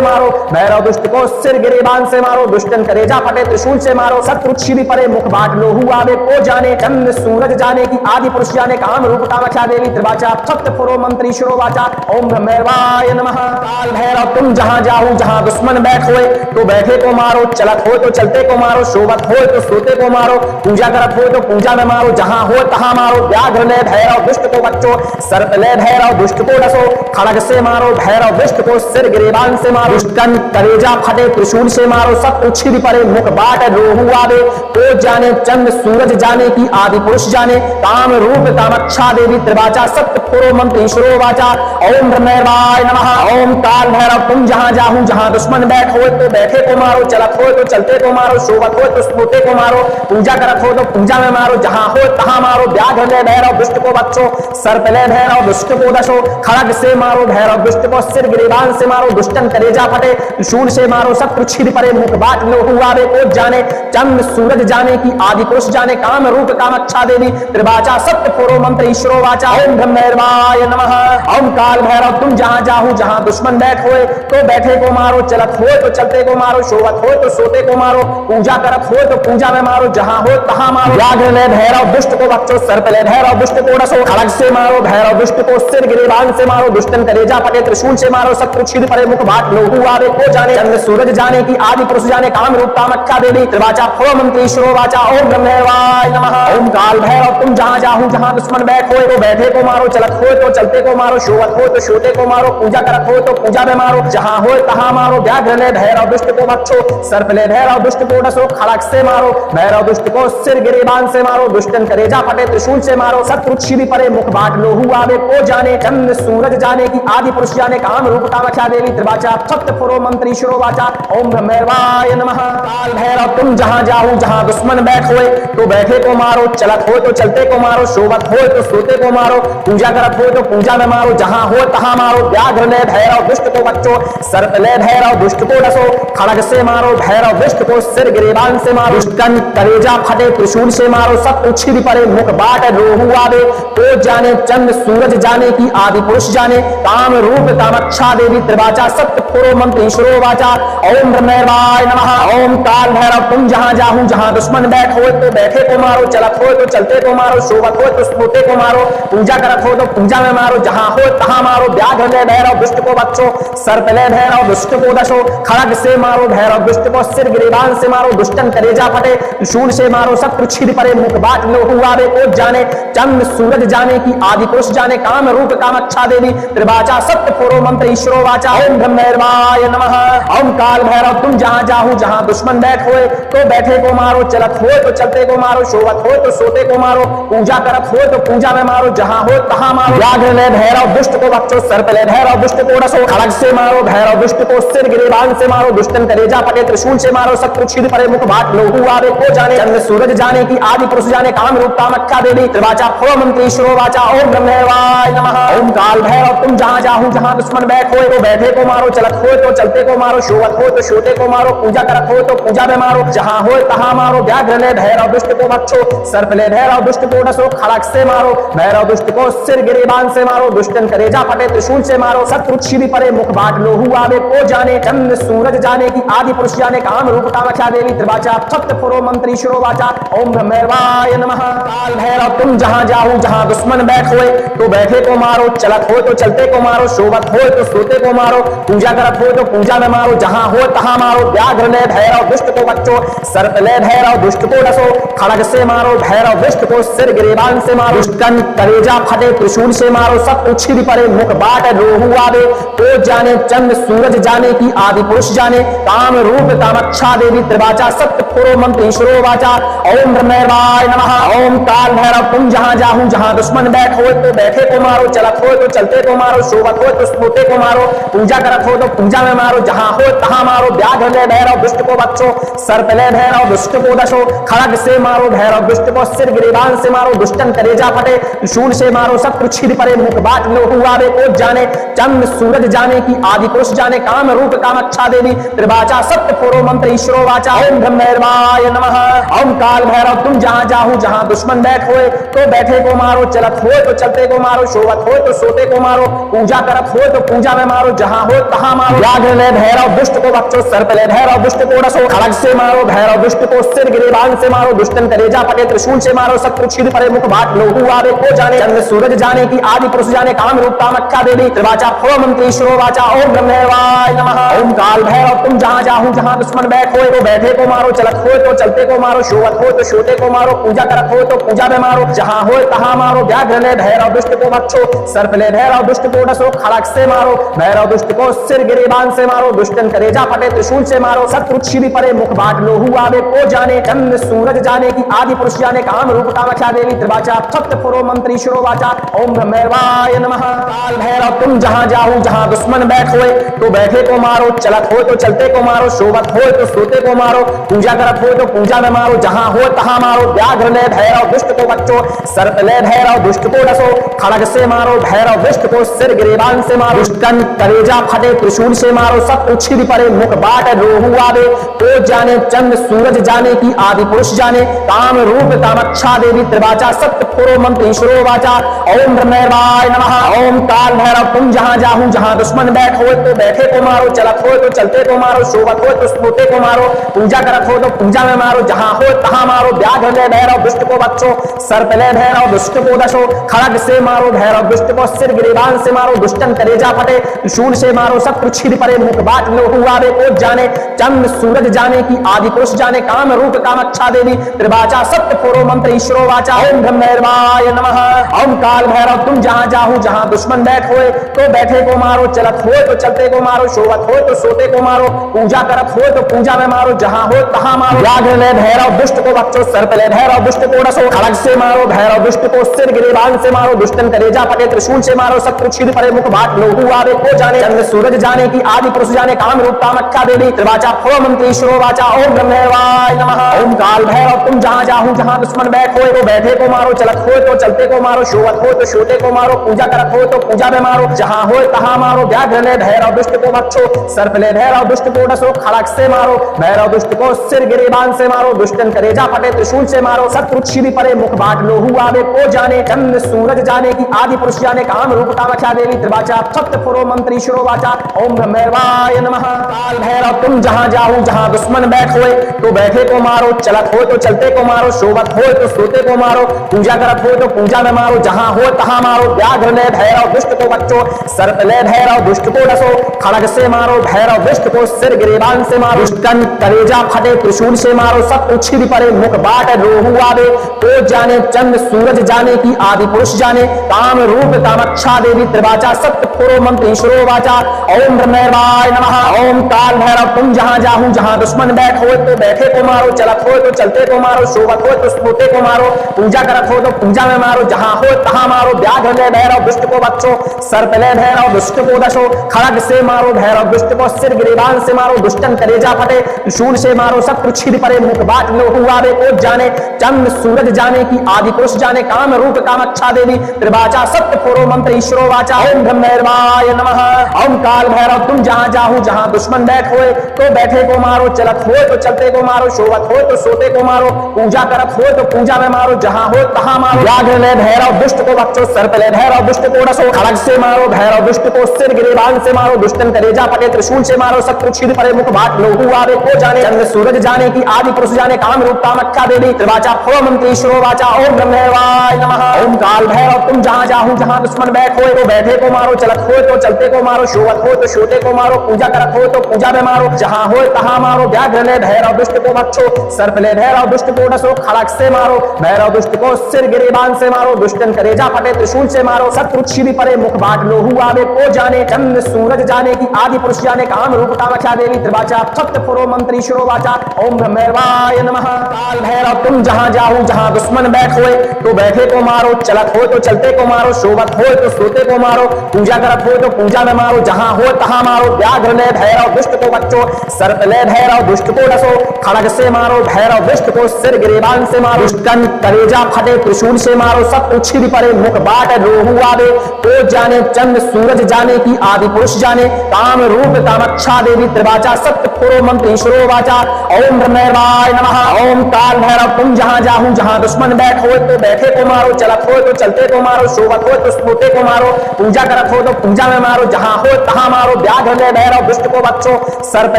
मारो, भैरव दुष्ट को सिर गिरेबान से मारो, दुष्टन कलेजा फटे त्रिशूल से मारो, शत्रु छिद परे मुख बाट लोहू आवे, को जाने चंद्र सूरज जाने की आदि पुरुष जाने काम रूप कामख्या देवी त्रिवाचा सत्य पुरो मंत्र ईश्वरो वाचा ओम ब्रह्मैवाय नमः। काल भैरव तुम जहां जाहू जहां दुश्मन बैठ होए तो बैठे को मारो, चलत हो तो चलते को मारो, शोभत हो तो सोते को मारो, पूजा करत हो तो पूजा में मारो, जहां हो तहां मारो, व्याघ्र ले भैरव दुष्ट को बच्चो, सर्प ले भैरव दुष्ट को डसो, खड़ग से मारो, भैरव दुष्ट को सिर गिरेबान से मारो, दुष्टन कलेजा फटे त्रिशूल से मारो, शत्रु छिद परे मुख बाट लोहू आवे, तो जाने चंद्र सूरज जाने की आदि पुरुष जाने काम रूप कामक्षा देवी त्रिवाचा सत्य पुरो मंत्र ईश्वरो वाचा ओम ब्रह्मैवाय नमः। ओम काल भैरव तुम जहां जाहू जहां दुश्मन बैठ हो तो बैठे को मारो, चलत हो तो चलते को मारो, शोभत हो तो सोते को मारो, पूजा करत हो तो पूजा में मारो, जहां हो तहां मारो, व्याघ्र ले भैरव दुष्ट को बच्चो, सर्प ले भैरव दुष्ट को दशो, खड़ग से मारो, भैरव दुष्ट को सिर गिरेबान से मारो, दुष्टन कलेजा फटे त्रिशूल से मारो, शत्रु छिद परे मुख बाट लोहू आवे, को जाने चंद्र सूरज जाने की आदि पुरुष जाने काम रूप कामक्षा देवी त्रिवाचा सत्य पुरो मंत्र ईश्वरो वाचा ओम ब्रह्मैवाय नमः। ओम काल भैरव तुम जहां जाहू जहां दुश्मन बैठ होए तो बैठे को मारो, चलत हो तो चलते को मारो, शोभत हो तो सोते को मारो, पूजा करत हो तो पूजा में मारो, जहां हो तहां मारो, व्याघ्र ले भैरव दुष्ट को बच्चो, सर्प ले भैरव दुष्ट को डसो, खड़ग से मारो, भैरव दुष्ट को सिर गिरेबान से मारो, दुष्टन कलेजा फटे त्रिशूल से मारो, शत्रु छिद परे मुख बाट लोहू आवे, को जाने चंद्र सूरज जाने की आदि पुरुष जाने काम रूप कामख्या देवी त्रिवाचा पुरो मंत्र ईश्वरो वाचा ओम ब्रह्मैवाय नमः। ओम काल भैरव तुम जहां जाहू जहां दुश्मन बैठ होए तो बैठे को मारो, चलत हो तो चलते को मारो, शोभत हो तो शोते को मारो, पूजा करत हो तो पूजा में मारो, जहां हो तहां मारो, व्याघ्र ले भैरव दुष्ट को बच्चो, सर्प ले भैरव दुष्ट को डसो, खड़ग से मारो, भैरव दुष्ट को सिर गिरेबान से मारो, दुष्टन कलेजा फटे त्रिशूल से मारो, शत्रु छिद परे मुख बाट लोहू आवे, को जाने चंद्र सूरज जाने की आदि पुरुष जाने काम रूप कामख्या देवी त्रिवाचा सत्य पुरो मंत्र ईश्वरो वाचा ओम ब्रह्मैवाय नमः। काल भैरव तुम जहां जाहू जहां दुश्मन बैठ होए तो बैठे को मारो, चलत हो तो चलते को मारो, शोभत हो तो सोते को मारो, पूजा करत हो तो पूजा में मारो, जहां हो तहां मारो, व्याघ्र ले भैरव दुष्ट को बच्चो, सर्प ले भैरव दुष्ट को डसो, खड़ग से मारो, भैरव दुष्ट को सिर गिरेबान से मारो, दुष्टन कलेजा फटे त्रिशूल से मारो, शत्रु छिद परे मुख बाट लोहू आवे, तो जाने चंद्र सूरज जाने की आदि पुरुष जाने काम रूप कामक्षा देवी त्रिवाचा सत्य पुरो मंत्र ईश्वरो वाचा ओम ब्रह्मैवाय नमः। ओम काल भैरव तुम जहां जाहू जहां दुश्मन बैठ हो तो बैठे को मारो, चलत हो तो चलते को मारो, शोभत हो तो सोते को मारो, पूजा करत हो तो पूजा में मारो, जहां हो तहां मारो, व्याघ्र ले भैरव दुष्ट को बच्चो, सर्प ले भैरव दुष्ट को दशो, खड़ग से मारो, भैरव दुष्ट को सिर गिरेबान से मारो, दुष्टन कलेजा फटे त्रिशूल से मारो, शत्रु छिद परे मुख बाट लोहू आवे, को जाने चंद्र सूरज जाने की आदि पुरुष जाने काम रूप कामक्षा देवी त्रिवाचा सत्य पुरो मंत्र ईश्वरो वाचा ओम ब्रह्मैवाय नमः। ओम काल भैरव तुम जहां जाहू जहां दुश्मन बैठ होए होए तो बैठे को मारो, चलत होए तो चलते को मारो, शोभत होए तो सोते को मारो, पूजा करत होए तो पूजा में मारो, जहां हो तहां मारो। व्याघ्र ले भैरव दुष्ट को बच्चों, सर्प ले भैरव दुष्ट को डसो, खड़ग से मारो भैरव दुष्ट को, सिर गिरेबान से मारो, दुष्टन कलेजा फटे, त्रिशूल से मारो, शत्रु छिद परे, मुख भाट लोहू आवे, को जाने चंद्र सूरज जाने की, आदि पुरुष जाने, काम रूप कामाख्या देवी, त्रिवाचा फो मंत्री ईश्वरो वाचा, ओम ब्रह्मेवाय नमः। ओम काल भैरव तुम जहां जाहू, जहां दुश्मन बैठ होए तो बैठे को मारो, चलत होए तो चलते को मारो, शोभत हो तो शोते को मारो, पूजा करत हो तो पूजा में मारो, जहां हो तहां मारो। व्याघ्र ले भैरव दुष्ट को बच्चो, सर्प ले भैरव दुष्ट को डसो, खड़ग से मारो भैरव दुष्ट को, सिर गिरेबान से मारो, दुष्टन कलेजा फटे, त्रिशूल से मारो, शत्रु छिद परे, मुख भाट लोहू आवे, को जाने चंद्र सूरज जाने की, आदि पुरुष जाने, काम रूप कामाख्या देवी, त्रिवाचा सप्त पुरो मंत्री ईश्वरो वाचा, ओम ब्रह्मेवाय नमः। काल भैरव तुम जहां जाहू, जहां दुश्मन बैठ होए तो बैठे को मारो, चलत हो तो चलते को मारो, शोभत हो तो सोते को मारो, पूजा करत हो तो पूजा में मारो, जहां हो तहां मारो। व्याघ्र ले भैरव दुष्ट को बच्चो, सर्प ले भैरव दुष्ट को डसो, खड़ग से मारो भैरव दुष्ट को, सिर गिरेबान से मारो, दुष्टन कलेजा फटे, त्रिशूल से मारो, शत्रु छिद परे, मुख बाट लोहू आवे, को जाने चंद्र सूरज जाने की, आदि पुरुष जाने, काम रूप कामाख्या देवी, त्रिवाचा सत्य पुरो मंत्र ईश्वरो वाचा, ओम ब्रह्मेवाय नमः। ओम काल भैरव तुम जहां जाहू, जहां दुश्मन बैठ हो तो बैठे को मारो, चलत हो तो चलते को मारो, शोभत हो तो सोते को मारो, पूजा करत हो तो पूजा में मारो, जहां हो तहां मारो। व्याघ्र ले भैरव दुष्ट को बच्चो, सर्प ले भैरव दुष्ट को डसो, खड़ग से मारो भैरव दुष्ट को, सिर गिरेबान से मारो, दुष्टन कलेजा फटे, त्रिशूल से मारो, शत्रु छिद परे, मुख बाट लोहू आवे, को जाने चंद्र सूरज जाने की, आदि पुरुष जाने, काम रूप कामाख्या देवी, त्रिवाचा सत्य पुरो मंत्र ईश्वरो वाचा, ओम ब्रह्मेवाय नमः। ओम काल भैरव तुम जहां जाहू, जहां दुश्मन बैठ होए तो बैठे को मारो, चलत होए तो चलते को मारो, शोभत होए तो सोते को मारो, पूजा करत होए तो पूजा में मारो, जहां हो तहां मारो। व्याघ्र ले भैरव दुष्ट को बच्चो, सर्प ले भैरव दुष्ट को डसो, खड़ग से मारो भैरव दुष्ट को, सिर गिरेबान से मारो, दुष्टन कलेजा फटे, त्रिशूल से मारो, शत्रु छिद परे, मुख भाट लोहू आवे, को जाने चंद्र सूरज जाने की, आदि पुरुष जाने, काम रूप कामाख्या देवी, त्रिवाचा फो मंत्र ईश्वरो वाचा, ओम ब्रह्मेवाय नमः। ओम काल भैरव तुम जहां जाहू, जहां दुश्मन बैठ होए तो बैठे को मारो, चलत होए तो चलते को मारो, शोभत हो तो शोते को मारो, पूजा करत हो तो पूजा में मारो, जहां हो तहां मारो। व्याघ्र ले भैरव दुष्ट को बच्चो, सर्प ले भैरव दुष्ट को डसो, खड़ग से मारो भैरव दुष्ट को, सिर गिरेबान से मारो, दुष्टन कलेजा फटे, त्रिशूल से मारो, शत्रु छिद परे, मुख बाट लोहू आवे, को जाने चंद्र सूरज जाने की, आदि पुरुष जाने, काम रूप कामाख्या देवी, त्रिवाचा सप्त पुरो मंत्र ईश्वरो वाचा, ओम ब्रह्मेवाय नमः। काल भैरव तुम जहां जाहू, जहां दुश्मन बैठ होए तो बैठे को मारो, चलत हो तो चलते को मारो, शोभत हो तो सोते को मारो, पूजा करत हो तो पूजा में मारो, जहां हो तहां मारो। व्याघ्र ले भैरव दुष्ट को बच्चो, सर्प ले भैरव दुष्ट को डसो, खड़ग से मारो भैरव दुष्ट को, सिर गिरेबान से मारो, दुष्टन कलेजा फटे, त्रिशूल से मारो, शत्रु छिद परे, मुख बाट लोहू आवे, को जाने चंद्र सूरज जाने की, आदि पुरुष जाने, काम रूप कामाख्या देवी, त्रिवाचा सत्य पुरो मंत्र ईश्वरो वाचा, ओम ब्रह्मेवाय नमः। ओम काल भैरव तुम जहां जाहू, जहां दुश्मन बैठ हो तो बैठे को मारो, चलत हो तो चलते को मारो, शोभत हो तो सोते को मारो, पूजा करत हो तो पूजा में मारो, जहां हो तहां मारो। व्याघ्र ले भैरव दुष्ट को बच्चो, सर्प ले भैरव दुष्ट को डसो, खड़ग से मारो भैरव दुष्ट को, सिर गिरेबान से मारो, दुष्टन कलेजा फटे, त्रिशूल से मारो, शत्रु छिद परे, मुख बाट लोहू आवे, को जाने चंद्र सूरज जाने की, आदि पुरुष जाने, काम रूप कामाख्या देवी, त्रिवाचा सत्य पुरो मंत्र ईश्वरो वाचा, ओम ब्रह्मेवाय नमः। ओम काल भैरव तुम जहां जाहू, जहां दुश्मन बैठ होए तो बैठे को मारो, चलत होए तो चलते को मारो, शोभत होए तो सोते को मारो, पूजा करत होए तो पूजा में मारो, जहां हो तहां मारो। व्याघ्र ले भैरव दुष्ट को बच्चो, सर्प ले भैरव दुष्ट को डसो, खड़ग से मारो भैरव दुष्ट को, सिर गिरेबान से मारो, दुष्टन कलेजा फटे, त्रिशूल से मारो, शत्रु छिद परे, मुख भाट लोहू आवे, को जाने चंद्र सूरज जाने की, आदि पुरुष जाने, काम रूप कामाख्या देवी, त्रिवाचा फो मंत्र ईश्वरो वाचा, ओम ब्रह्मेवाय नमः। ओम काल भैरव तुम जहां जाहू, जहां दुश्मन बैठ होए तो बैठे को मारो, चलत होए तो चलते को मारो, शोभत हो तो शोते को मारो, पूजा करत हो तो पूजा में मारो, जहां हो तहां मारो। व्याघ्र ले भैरव दुष्ट को बच्चो, सर्प ले भैरव दुष्ट को डसो, खड़ग से मारो भैरव दुष्ट को, सिर गिरेबान से मारो, दुष्टन कलेजा फटे, त्रिशूल से मारो, शत्रु छिद परे, मुख बाट लोहू आवे, को जाने चंद्र सूरज जाने की, आदि पुरुष जाने, काम रूप कामाख्या देवी, त्रिवाचा सप्त पुरो मंत्र ईश्वरो वाचा, ओम ब्रह्मेवाय नमः। काल भैरव तुम जहां जाहू, जहां दुश्मन बैठ होए तो बैठे को मारो, चलत हो तो चलते को मारो, शोभत हो तो सोते को मारो, पूजा करत हो तो पूजा में मारो, जहां हो तहां मारो। व्याघ्र ले भैरव दुष्ट को बच्चो, सर्प ले भैरव दुष्ट को डसो, खड़ग से मारो भैरव दुष्ट को, सिर गिरेबान से मारो, दुष्टन कलेजा फटे त्रिशूल से मारो शत्रु छिद पड़े मुख बाट रोहु आवे तो जाने चंद्र सूरज जाने की आदि पुरुष जाने काम रूप कामक्षा देवी त्रिवाचा सत्य पुरो मंत्र ईश्वरो वाचा ओम ब्रह्मैवाय नमः ओम काल भैरव तुम जहां जाहू जहां दुश्मन बैठ हो तो बैठे को मारो चलत हो तो चलते को मारो शोभत हो तो सोते को मारो पूजा करत हो तो पूजा में मारो जहां हो तहां मारो व्याघ्र ले भैरव दुष्ट को बच्चो सर्प ले भैरव दुष्ट को दशो खड़ग से मारो भैरव दुष्ट को सिर गिरिबान से मारो दुष्टन कलेजा फटे शूल से मारो शत्रु छिद पड़े मुख बाट लोहु आवे को जाने चंद्र सूरज जाने की आदि पुरुष जाने काम रूप कामक्षा देवी त्रिवाचा सत्य पुरो मंत्र ईश्वरो वाचा ओम ब्रह्मैवाय नमः ओम काल भैरव तुम जहां जाहू जहां दुश्मन बैठ होए तो बैठे को मारो चलत हो तो चलते को मारो शोभत हो तो सोते को मारो पूजा करत हो तो पूजा में मारो जहां हो तहां मारो व्याघ्र ले भैरव दुष्ट को बच्चो सर्प ले भैरव दुष्ट को डसो खड़ग से मारो भैरव दुष्ट को सिर गिरिबान से मारो दुष्टन कलेजा फटे त्रिशूल से मारो शत्रु छिद पड़े मुख बाट लोहु आवे को जाने चंद्र सूरज जाने की आदि पुरुष जाने काम रूप कामक्षा देवी त्रिवाचा फो मंत्र ईश्वरो वाचा ओम ब्रह्मैवाय नमः ओम काल भैरव तुम जहां जाहू जहां दुश्मन बैठ होए तो बैठे को मारो चलत हो तो चलते को मारो शोभत हो तो सोते को मारो पूजा करत हो तो पूजा में मारो जहां हो तहां मारो व्याघ्र ले भैरव दुष्ट को बच्चो सर्प ले भैरव दुष्ट को डसो खड़ग से मारो भैरव दुष्ट को सिर गिरिबान से मारो दुष्टन कलेजा फटे त्रिशूल से मारो शत्रु छिद पड़े मुख बाट लोहु आवे को जाने चंद्र सूरज जाने की आदि पुरुष जाने काम रूप कामक्षा देवी त्रिवाचा सत्य पुरो मंत्र ईश्वरो वाचा ओम ब्रह्मैवाय नमः काल भैरव तुम जहां जाहू जहां दुश्मन बैठ होए तो बैठे को मारो चलत हो तो चलते को मारो शोभत हो तो सोते को मारो पूजा करत हो तो पूजा में मारो जहां हो तहां मारो व्याघ्र ले भैरव दुष्ट को बच्चो सर्प ले भैरव दुष्ट को डसो खड़ग से मारो भैरव दुष्ट को सिर गिरिबान से मारो दुष्टन कलेजा फटे त्रिशूल से मारो शत्रु छिद पड़े मुख बाट रोहु आवे तो जाने चंद्र सूरज जाने की आदि पुरुष जाने काम रूप कामक्षा देवी त्रिवाचा सत्य पुरो मंत्र ईश्वरो वाचा ओम ब्रह्मैवाय नमः ओम काल भैरव तुम जहां जाहू जहां दुश्मन बैठ हो तो बैठे को मारो चलत हो तो चलते को मारो शोभत हो तो सोते को मारो पूजा करत हो तो पूजा में मारो जहां हो तहां मारो व्याघ्र ले भैरव दुष्ट को बच्चो सर्प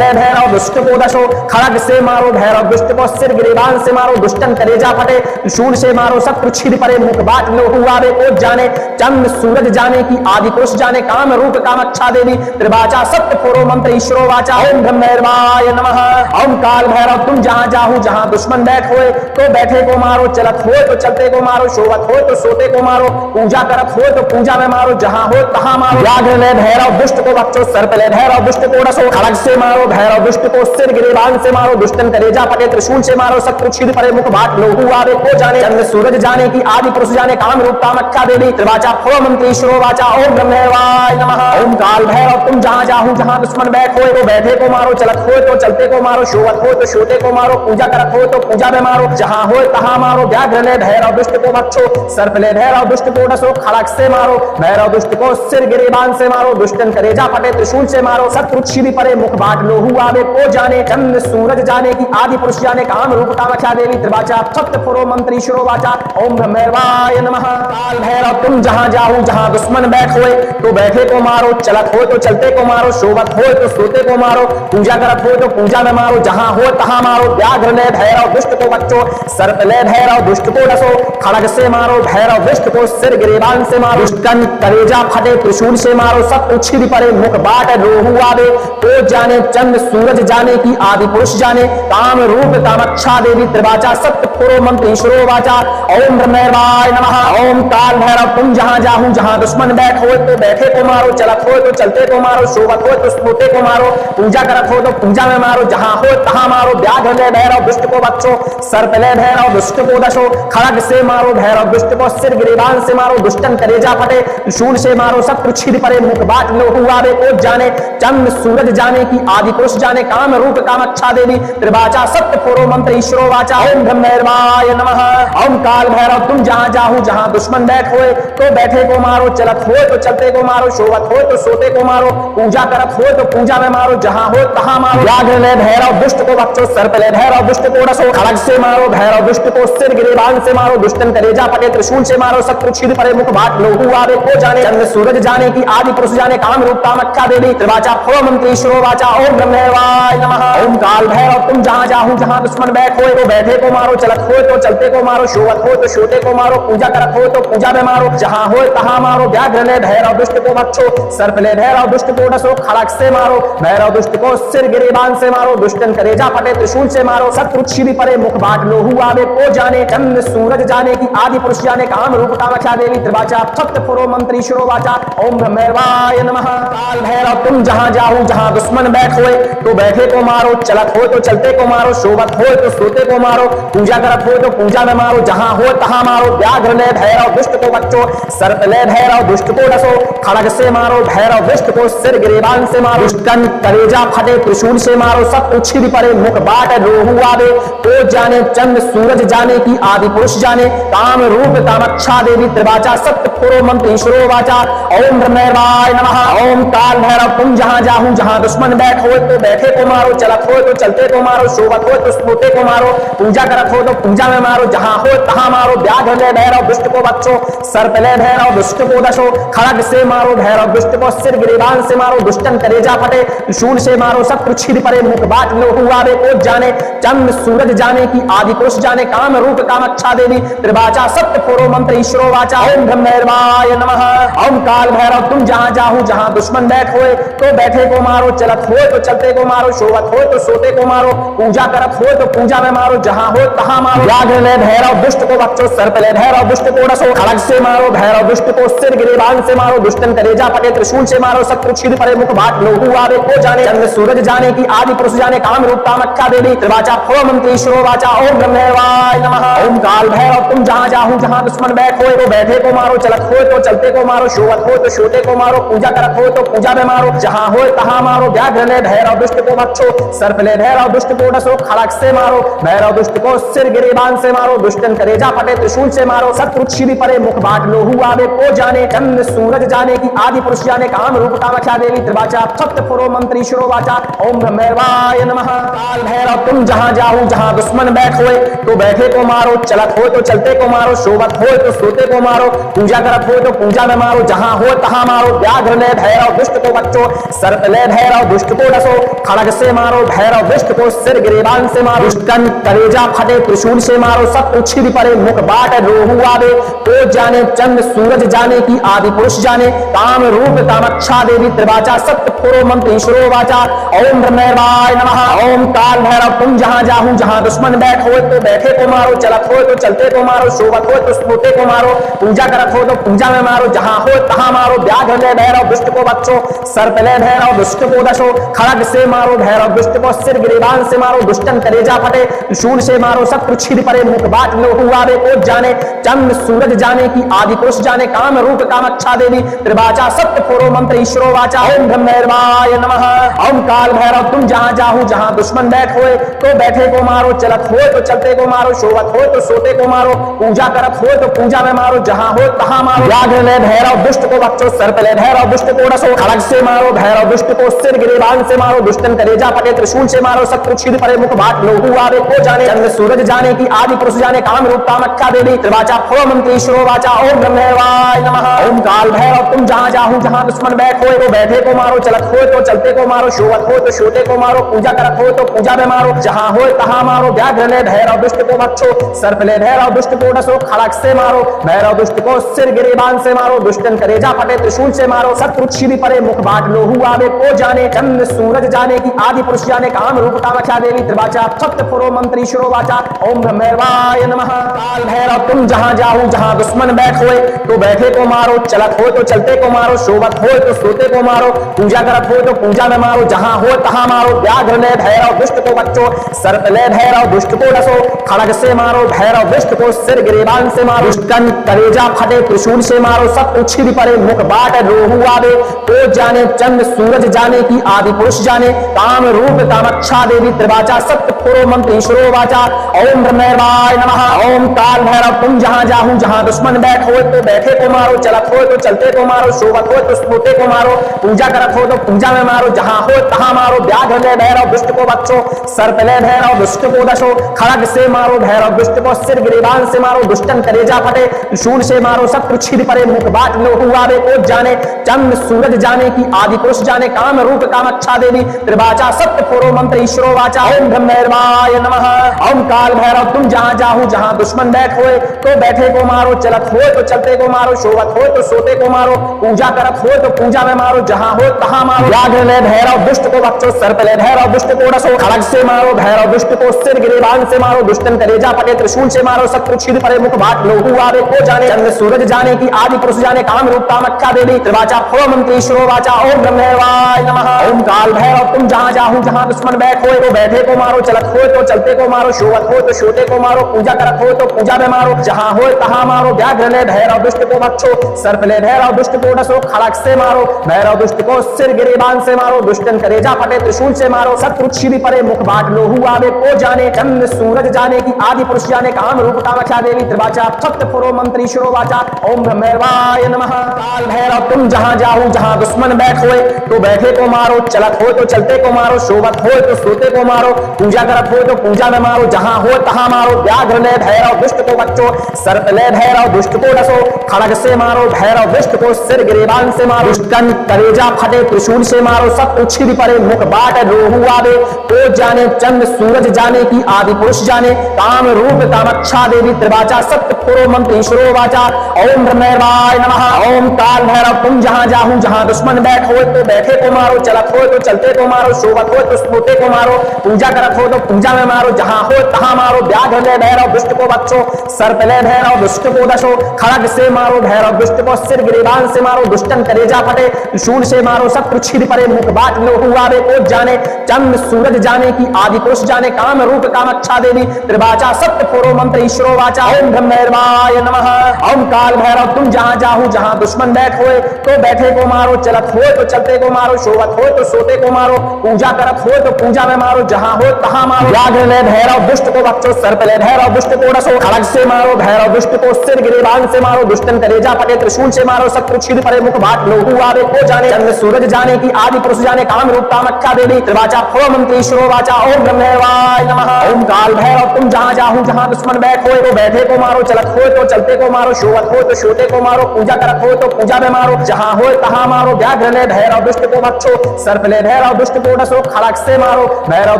ले भैरव दुष्ट को दशो खड़ग से मारो भैरव दुष्ट को सिर गिरिबान से मारो दुष्टन कलेजा फटे शूल से मारो शत्रु छिद पड़े मुख बाट लोहु आवे को जाने चंद्र सूरज जाने की आदि पुरुष जाने काम रूप कामक्षा देवी त्रिवाचा सत्य पुरो मंत्र ईश्वरो वाचा ओम ब्रह्मैवाय नमः ओम काल भैरव तुम जहां जाहू जहां दुश्मन बैठ होए तो बैठे को मारो चलत हो तो चलते को मारो शोभत हो तो सोते को मारो पूजा करत हो तो पूजा में मारो जहां हो तहां मारो व्याघ्र ले भैरव दुष्ट को बच्चो सर्प ले भैरव दुष्ट को डसो खड़ग से मारो भैरव दुष्ट को सिर गिरिबान से मारो दुष्टन कलेजा फटे त्रिशूल से मारो शत्रु छिद पड़े मुख बाट लोहु आवे को जाने चंद्र सूरज जाने की आदि पुरुष जाने काम रूप कामक्षा देवी त्रिवाचा फो मंत्र ईश्वरो वाचा ओम ब्रह्मैवाय नमः ओम काल भैरव तुम जहां जाहू जहां दुश्मन बैठ होए तो बैठे को मारो चलत हो तो चलते को मारो शोभत हो तो सोते को मारो पूजा करत हो तो पूजा में मारो जहां हो तहां मारो व्याघ्र ले भैरव दुष्ट को बच्चो सर्प ले भैरव दुष्ट को डसो खड़ग से मारो भैरव दुष्ट को सिर गिरिबान से मारो दुष्टन कलेजा फटे त्रिशूल से मारो शत्रु छिद पड़े मुख बाट लोहु आवे को जाने चंद्र सूरज जाने की आदि पुरुष जाने काम रूप कामक्षा देवी त्रिवाचा सत्य पुरो मंत्र ईश्वरो वाचा ओम ब्रह्मैवाय नमः काल भैरव तुम जहां जाहू जहां दुश्मन बैठ होए तो बैठे को मारो चलत हो तो चलते को मारो शोभत हो तो सोते को मारो पूजा करत हो तो पूजा में मारो जहां हो तहां मारो व्याघ्र ले भैरव दुष्ट को बच्चो सर्प ले भैरव दुष्ट को डसो खड़ग से मारो भैरव दुष्ट को सिर गिरिबान से मारो दुष्टन कलेजा फटे त्रिशूल से मारो शत्रु छिद पड़े मुख बाट रोहु आवे तो जाने चंद्र सूरज जाने की आदि पुरुष जाने काम रूप कामक्षा देवी त्रिवाचा सत्य पुरो मंत्र ईश्वरो वाचा ओम ब्रह्मैवाय नमः ओम काल भैरव तुम जहां जाहू जहां दुश्मन बैठ हो तो बैठे को मारो चलत हो तो चलते को मारो शोभत हो तो सोते को मारो पूजा करत हो तो पूजा में मारो जहां हो तहां मारो व्याघ्र ले भैरव दुष्ट को बच्चो सर्प ले भैरव दुष्ट को दशो खड़ग से मारो भैरव दुष्ट को सिर गिरिबान से मारो दुष्टन कलेजा फटे शूल से मारो शत्रु छिद पड़े मुख बाट लोहु आवे को जाने चंद्र सूरज जाने की आदि पुरुष जाने काम रूप कामक्षा देवी त्रिवाचा सत्य पुरो मंत्र ईश्वरो वाचा ओम ब्रह्मैवाय नमः ओम काल भैरव तुम जहां जाहू जहां दुश्मन बैठ होए तो बैठे को मारो चलत हो तो चलते को मारो शोभत हो तो सोते को मारो पूजा करत हो तो पूजा में मारो जहां हो तहां मारो व्याघ्र ले भैरव दुष्ट को बच्चो सर्प ले भैरव दुष्ट को डसो खड़ग से मारो भैरव दुष्ट को सिर गिरिबान से मारो दुष्टन कलेजा फटे त्रिशूल से मारो शत्रु छिद पड़े मुख बाट लोहु आवे को जाने चंद्र सूरज जाने की आदि पुरुष जाने काम रूप कामक्षा देवी त्रिवाचा फो मंत्र ईश्वरो वाचा ओम ब्रह्मैवाय नमः ओम काल भैरव तुम जहां जाहू जहां दुश्मन बैठ होए तो बैठे को मारो चलत हो तो चलते को मारो शोभत हो तो सोते को मारो पूजा करत हो तो पूजा में मारो जहां हो तहां मारो व्याघ्र ले भैरव दुष्ट को बच्चो सर्प ले भैरव दुष्ट को डसो खड़ग से मारो भैरव दुष्ट को सिर सिर गिरेबान से मारो, दुष्टन करेजा फटे, त्रिशूल से मारो, शत्रु छिदी परे, मुख बाट लोहू आवे, को जाने चंद्र सूरज जाने की, आदि पुरुष जाने, काम रूप कामाख्या देवी त्रिवाचा, सत्य पुरो मंत्री शिरो वाचा, ओम ब्रह्मैवाय नमः। काल भैरव तुम जहां जाहू, जहां दुश्मन बैठ होए तो बैठे को मारो, चलत हो तो चलते को मारो, शोभत हो तो सोते को मारो, पूजा करत हो तो पूजा में मारो, जहां हो तहां मारो, व्याघ्र ले भैरव दुष्ट को बच्चों, सर्प ले भैरव दुष्ट को डसो, खड़ग से मारो भैरव दुष्ट को, सिर गिरेबान से मारो, दुष्टन करेजा फटे, त्रिशूल से मारो, सब उछिद परे, मुख बाट रोहू आवे, को जाने चंद्र सूरज जाने की, आदि पुरुष जाने, काम रूप कामाख्या देवी त्रिवाचा, सत्य पुरो मंत्र ईश्वरो वाचा, ओम ब्रह्मैवाय नमः। ओम काल भैरव तुम जहां जाहू, जहां दुश्मन बैठ हो तो बैठे को मारो, चलत हो तो चलते को मारो, शोभत हो तो सोते को मारो, पूजा करत हो तो पूजा में मारो, जहां हो तहां मारो, व्याघ्र ले भैरव दुष्ट को बच्चों, सर्प ले भैरव दुष्ट को दशो, खड़ग से मारो भैरव दुष्ट को, सिर गिरिबान से मारो, दुष्टन करेजा फटे, त्रिशूल से मारो, शत्रु छिद परे, मुख बाट लोहू आवे, को जाने चंद्र सूरज जाने की, आदि पुरुष जाने, काम रूप कामाख्या देवी त्रिवाचा, सत्य पुरो मंत्र ईश्वरो वाचा, ओम ब्रह्मैवाय नमः। ओम काल भैरव तुम जहां जाहू, जहां दुश्मन बैठ होए तो बैठे को मारो, चलत हो तो चलते को मारो, शोभत हो तो सोते को मारो, पूजा करत हो तो पूजा में मारो, जहां हो तहां मारो, व्याघ्र ले भैरव दुष्ट को बच्चों, सर्प ले भैरव दुष्ट को डसो, खड़ग से मारो भैरव दुष्ट को, सिर गिरिबान से मारो, दुष्टन करेजा फटे, त्रिशूल से मारो, शत्रु छिद परे, मुख बाट लोहू आवे, को जाने चंद्र सूरज जाने की, आदि पुरुष जाने, काम रूप कामाख्या देवी त्रिवाचा, फो मंत्र ईश्वरो वाचा, ओम ब्रह्मैवाय नमः। ओम काल भैरव तुम जहां जाहू, जहां दुश्मन बैठ होए तो बैठे को मारो, चलत हो तो चलते को मारो, शोभत हो तो सोते को मारो, पूजा करत हो तो पूजा में मारो, जहां हो तहां मारो, व्याघ्र ले भैरव दुष्ट को बच्चो, सर्प ले भैरव दुष्ट को डसो, खड़ग से मारो भैरव दुष्ट को, सिर गिरिबान से मारो, दुष्टन करेजा फटे, त्रिशूल से मारो, शत्रु छिद परे, मुख बाट लोहू आवे, को जाने चंद्र सूरज जाने की, आदि पुरुष जाने, काम रूप कामाख्या देवी त्रिवाचा, सत्य पुरो मंत्र ईश्वरो वाचा, ओम ब्रह्मैवाय नमः। काल भैरव तुम जहां जाहू, जहां दुश्मन बैठ होए तो बैठे को मारो, चलत हो तो चलते को मारो, शोभत हो तो सोते को मारो, पूजा करत हो तो पूजा में मारो, जहां हो तहां मारो, व्याघ्र ले भैरव दुष्ट को बच्चों, सर्प ले भैरव दुष्ट को डसो, खड़ग से मारो भैरव दुष्ट को, सिर गिरिबान से मारो, दुष्टन करेजा फटे, त्रिशूल से मारो, सब उछिद परे, मुख बाट रोहू आवे, को जाने चंद्र सूरज जाने की, आदि पुरुष जाने, काम रूप कामाख्या देवी त्रिवाचा, सत्य पुरो मंत्र ईश्वरो वाचा, ओम ब्रह्मैवाय नमः। ओम काल भैरव तुम जहां जाहू, जहां दुश्मन बैठ हो तो बैठे को मारो, चलत हो तो चलते को मारो, शोभत हो तो सोते को मारो, पूजा करत हो तो पूजा में मारो, जहां हो तहां मारो, व्याघ्र ले भैरव दुष्ट को बच्चों, सर्प ले भैरव दुष्ट को दशो, खड़ग से मारो भैरव दुष्ट को, सिर गिरिबान से मारो, दुष्टन करेजा फटे, त्रिशूल से मारो, शत्रु छिद परे, मुख बाट लोहू आवे, को जाने चंद्र सूरज जाने की, आदि पुरुष जाने, काम रूप कामाख्या देवी त्रिवाचा, सत्य पुरो मंत्र ईश्वरो वाचा, ओम ब्रह्मैवाय नमः। ओम काल भैरव तुम जहां जाहू, जहां दुश्मन बैठ होए तो बैठे को मारो, चलत हो तो चलते को मारो, शोभत हो तो सोते को मारो, पूजा करत हो तो पूजा में मारो, जहां हो तहां मारो, व्याघ्र ले भैरव दुष्ट को बच्चों, सर्प ले भैरव दुष्ट को डसो, खड़ग से मारो भैरव दुष्ट को, सिर गिरिबान से मारो, दुष्टन करेजा फटे, त्रिशूल से मारो, शत्रु छिद परे, मुख बाट लोहू आवे, को जाने चंद्र सूरज जाने की, आदि पुरुष जाने, काम रूप कामाख्या देवी त्रिवाचा, फो मंत्र ईश्वरो वाचा, ओम ब्रह्मैवाय नमः। ओम काल भैरव तुम जहां जाहू, जहां दुश्मन बैठ होए तो बैठे को मारो, चलत हो तो चलते को मारो, शोभत हो तो सोते को मारो, पूजा करत हो तो पूजा में मारो, जहां हो तहां मारो, व्याघ्र ले भैरव दुष्ट को बच्चो, सर्प ले भैरव दुष्ट को डसो, खड़ग से मारो भैरव दुष्ट को, सिर गिरिबान से मारो, दुष्टन करेजा फटे, त्रिशूल से मारो, शत्रु छिद परे, मुख बाट लोहू आवे, को जाने चंद्र सूरज जाने की, आदि पुरुष जाने, काम रूप कामाख्या देवी त्रिवाचा, सत्य पुरो मंत्र ईश्वरो वाचा, ओम ब्रह्मैवाय नमः। काल भैरव तुम जहां जाहू, जहां दुश्मन बैठ होए तो बैठे को मारो, चलत हो तो चलते को मारो, शोभत हो तो सोते को मारो, पूजा करत हो तो पूजा में मारो, जहां हो तहां मारो, व्याघ्र ले भैरव दुष्ट को बच्चों, सर्प ले भैरव दुष्ट को डसो, खड़ग से मारो भैरव दुष्ट को, सिर गिरिबान से मारो, दुष्टन करेजा फटे, त्रिशूल से मारो, सब उछिद परे, मुख बाट रोहू आवे, को जाने चंद्र सूरज जाने की, आदि पुरुष जाने, काम रूप कामाख्या देवी त्रिवाचा, सत्य पुरो मंत्र ईश्वरो वाचा, ओम ब्रह्मैवाय नमः। ओम काल भैरव तुम जहां जाहू, जहां दुश्मन बैठ हो तो बैठे को मारो, चलत हो तो चलते को मारो, शोभत हो तो सोते को मारो, पूजा करत हो तो पूजा में मारो, जहां हो तहां मारो, व्याघ्र ले भैरव दुष्ट को बच्चों, सर्प ले भैरव दुष्ट को दशो, खड़ग से मारो भैरव दुष्ट को, सिर गिरिबान से मारो, दुष्टन करेजा फटे, त्रिशूल से मारो शत्रु छिद परे मुख बाट लोहू आवे कोट जाने चंद्र सूरज जाने की आदि पुरुष जाने काम रूप कामाक्षा देवी त्रिवाचा सत्य पुरो मंत्र ईश्वरो वाचा ओम ब्रह्मैर्वाय नमः ओम काल भैरव तुम जहां जाहू जहां दुश्मन बैठ होए तो बैठे को मारो चलत हो तो चलते को मारो शोभत हो तो सोते को मारो पूजा करत हो तो पूजा में मारो जहां हो तहां मारो व्याघ्र ले भैरव दुष्ट को बच्चों सर्प ले भैरव दुष्ट को डसो खड़ग से मारो भैरव दुष्ट को सिर गिरिबान से मारो दुष्टन कलेजा फटे त्रिशूल से मारो शत्रु छिद परे मुख बाट लोहू आवे को जाने चंद्र सूरज जाने की आदि पुरुष जाने काम रूप कामाक्षा देवी त्रिवाचा फो मंत्र ईश्वरो वाचा ओम ब्रह्मैर्वाय नमः ओम काल भैरव तुम जहां जाहू जहां दुश्मन बैठ होए तो बैठे को मारो चलत हो तो चलते को मारो शोभत हो तो सोते को मारो पूजा करत हो तो पूजा में मारो जहां हो तहां मारो व्याघ्र ले भैरव दुष्ट को बच्चो सर्प ले भैरव दुष्ट को डसो खड़ग से मारो भैरव दुष्ट को सिर गिरिबान से मारो दुष्टन कलेजा फटे त्रिशूल से मारो शत्रु छिद परे मुख बाट लोहू आवे को जाने चंद्र सूरज जाने की आदि पुरुष जाने काम रूप कामाक्षा देवी त्रिवाचा सत्य पुरो मंत्र ईश्वरो वाचा ओम ब्रह्मैर्वाय नमः काल भैरव तुम जहां जाहू जहां दुश्मन बैठ होए तो बैठे को मारो चलत हो तो चलते को मारो शोभत हो तो सोते को मारो पूजा करत हो तो पूजा में मारो जहां हो तहां मारो व्याघ्र ले भैरव दुष्ट को बच्चो सर्प ले भैरव दुष्ट को डसो खड़ग से मारो भैरव दुष्ट को सिर गिरिबान से मारो दुष्टन कलेजा फटे त्रिशूल से मारो शत्रु छिद परे मुख बाट लोहू आवे तो जाने चंद्र सूरज जाने की आदि पुरुष जाने काम रूप कामाक्षा देवी त्रिवाचा सत्य पुरो मंत्र ईश्वरो वाचा ओम ब्रह्मैर्वाय नमः ओम काल भैरव तुम जहां जाहू जहां दुश्मन बैठ होए तो बैठे को मारो चलत हो तो चलते को मारो शोभत हो तो सोते को मारो पूजा करत हो तो पूजा में मारो जहां हो तहां मारो व्याघ्र ले भैरव दुष्ट को बच्चो सर्प ले भैरव दुष्ट को दशो खड़ग से मारो भैरव दुष्ट को सिर गिरिबान से मारो दुष्टन कलेजा फटे त्रिशूल से मारो शत्रु छिद परे मुख बाट लोहू आवे कोट जाने चंद्र सूरज जाने की आदि पुरुष जाने काम रूप कामाक्षा देवी त्रिवाचा सत्य पुरो मंत्र ईश्वरो वाचा ओम ब्रह्मैर्वाय नमः ओम काल भैरव तुम जहां जाहू जहां दुश्मन बैठ होए तो बैठे को मारो चलत हो तो चलते को मारो शोभत हो तो सोते को मारो पूजा करत हो तो पूजा में मारो जहां हो तहां मारो व्याघ्र ले भैरव दुष्ट को बच्चो सर्प ले भैरव दुष्ट को डसो खड़ग से मारो भैरव दुष्ट को सिर गिरिबान से मारो दुष्टन कलेजा फटे त्रिशूल से मारो शत्रु छिद परे मुख बाट लोहू आवे को जाने चंद्र सूरज जाने की आदि पुरुष जाने काम रूप कामाक्षा देवी त्रिवाचा फो मंत्र ईश्वरो वाचा ओम ब्रह्मैर्वाय नमः ओम काल भैरव तुम जहां जाहू जहां दुश्मन बैठ होए तो बैठे को मारो चलत हो तो चलते को मारो शोभत हो तो सोते को मारो पूजा करत हो तो पूजा में मारो जहां हो तहां मारो व्याघ्र ले भैरव दुष्ट को बच्चो सर्प ले भैरव दुष्ट को डसो खड़ग से मारो भैरव